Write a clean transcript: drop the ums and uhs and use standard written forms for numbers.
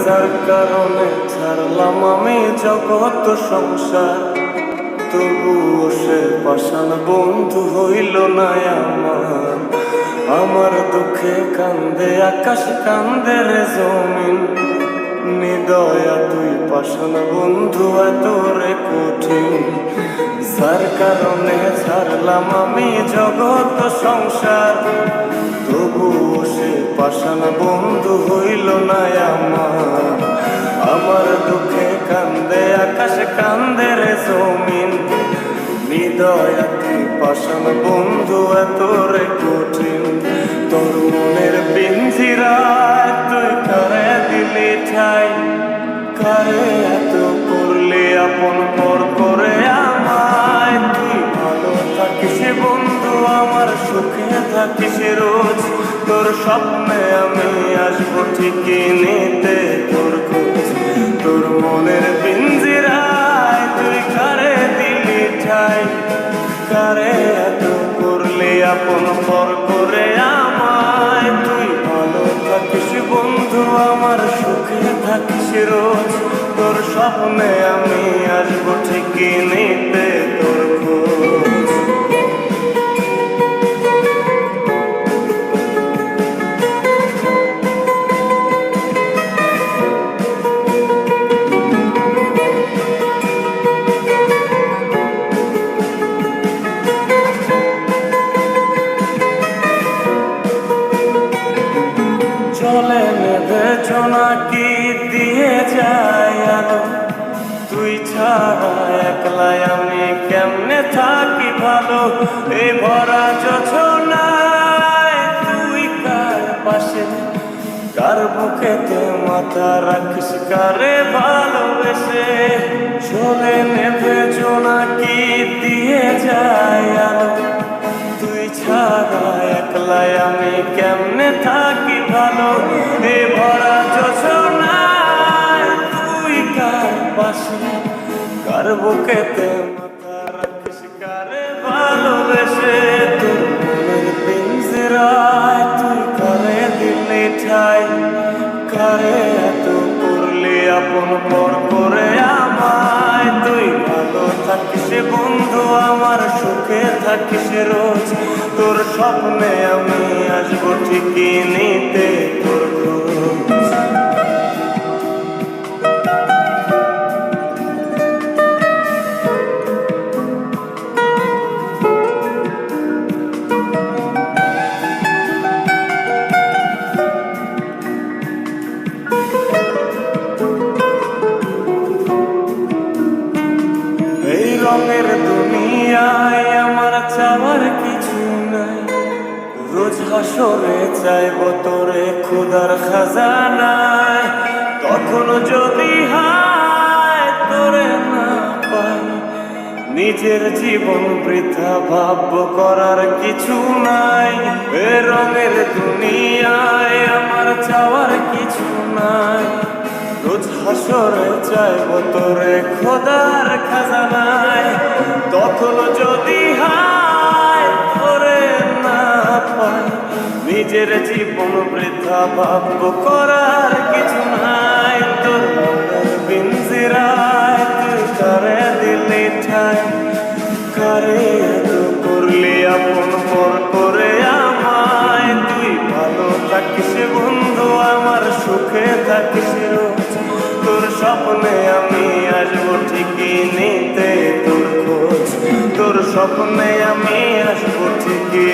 যার কারণে ছাড়লাম আমি জগৎ সংসার, তবুও সে পাষাণ বন্ধু হইল না আমার। আমার দুঃখে কান্দে আকাশ, কান্দে রে জমিন, নিদয়া তুই পাষাণ বন্ধু এত রে কঠিন। যার কারণে ছাড়লাম আমি জগৎ সংসার, তবুও সে পাষাণ বন্ধু হইল না আমার। আমার দুঃখে কান্দে আকাশ, কান্দে রে জমিন, নিদয়া তুই পাষাণ বন্ধু এত রে কঠিন। তোর মনের পিঞ্জিরায় তুই কারে দিলি ঠাই, কারে এত করলি আপন পর করে আমায়। তুই ভালো থাকিস বন্ধু আমার, সুখে থাকিস রোজ, তোর স্বপ্নে আমি আসবো ঠিকই নিতে তোর খোঁজ। তোর মনের পিঞ্জিরায় তুই কারে দিলি ঠাই, কারে এত করলি আপন পর করে আমায়। তুই ভালো থাকিস বন্ধু আমার, সুখে থাকিস রোজ, তোর স্বপ্নে আমি আসবো ঠিকই নিতে তোর খোঁজ। চলে নেবে জোনাকি দিয়ে যায় আলো, তুই ছাড়া একলাই আমি কেমনে থাকি ভালো। এই ভরা যোছনায় তুই কার পাশে, কার বুকেতে মাথা রাখিস, কারে ভালোবেসে। চলে নেবে জোনাকি দিয়ে যায় আলো, তুই ছাড়া একলাই আমি কেমনে থাকি ভালো। এ ভরা যোছনায় তুই কার পাশে, কার বুকেতে মাথা রাখিস, কারে ভালোবেসে। তোর মনের পিঞ্জিরায় তুই কারে দিলি ঠাই, কারে এত করলি আপন পর করে আমায়। তুই ভালো থাকিস বন্ধু আমার, সুখে থাকিস রোজ, তোর স্বপ্নে আমি আসবো ঠিকই নিতে তোর খোঁজ। এই রঙের দুনিয়ায় আমার চাওয়ার কিছু নাই, রোজ হাসরে চাইব তোরে খুদার খাজানায়। তখন যদি হায় তোরে না পাই, নিজের জীবন বৃথা ভাব করার কিছু নাই। এ রঙের দুনিয়ায় আমার চাওয়ার কিছু নাই, রোজ হাসরে চাইব তোরে খোদার খাজানায়। তখন যদি হায় তোরে না পাই, নিজের জীবন বৃথা ভাব করার কিছু নাই। তোর মনের পিঞ্জিরায় তুই কারে দিলি ঠাই, কারে এত করলি আপন পর করে আমায়। তুই ভালো থাকিস বন্ধু আমার, সুখে থাকিস রোজ, তোর স্বপ্নে আমি আসবো ঠিকই নিতে তোর খোঁজ। তোর স্বপ্নে আমি আসবো ঠিকই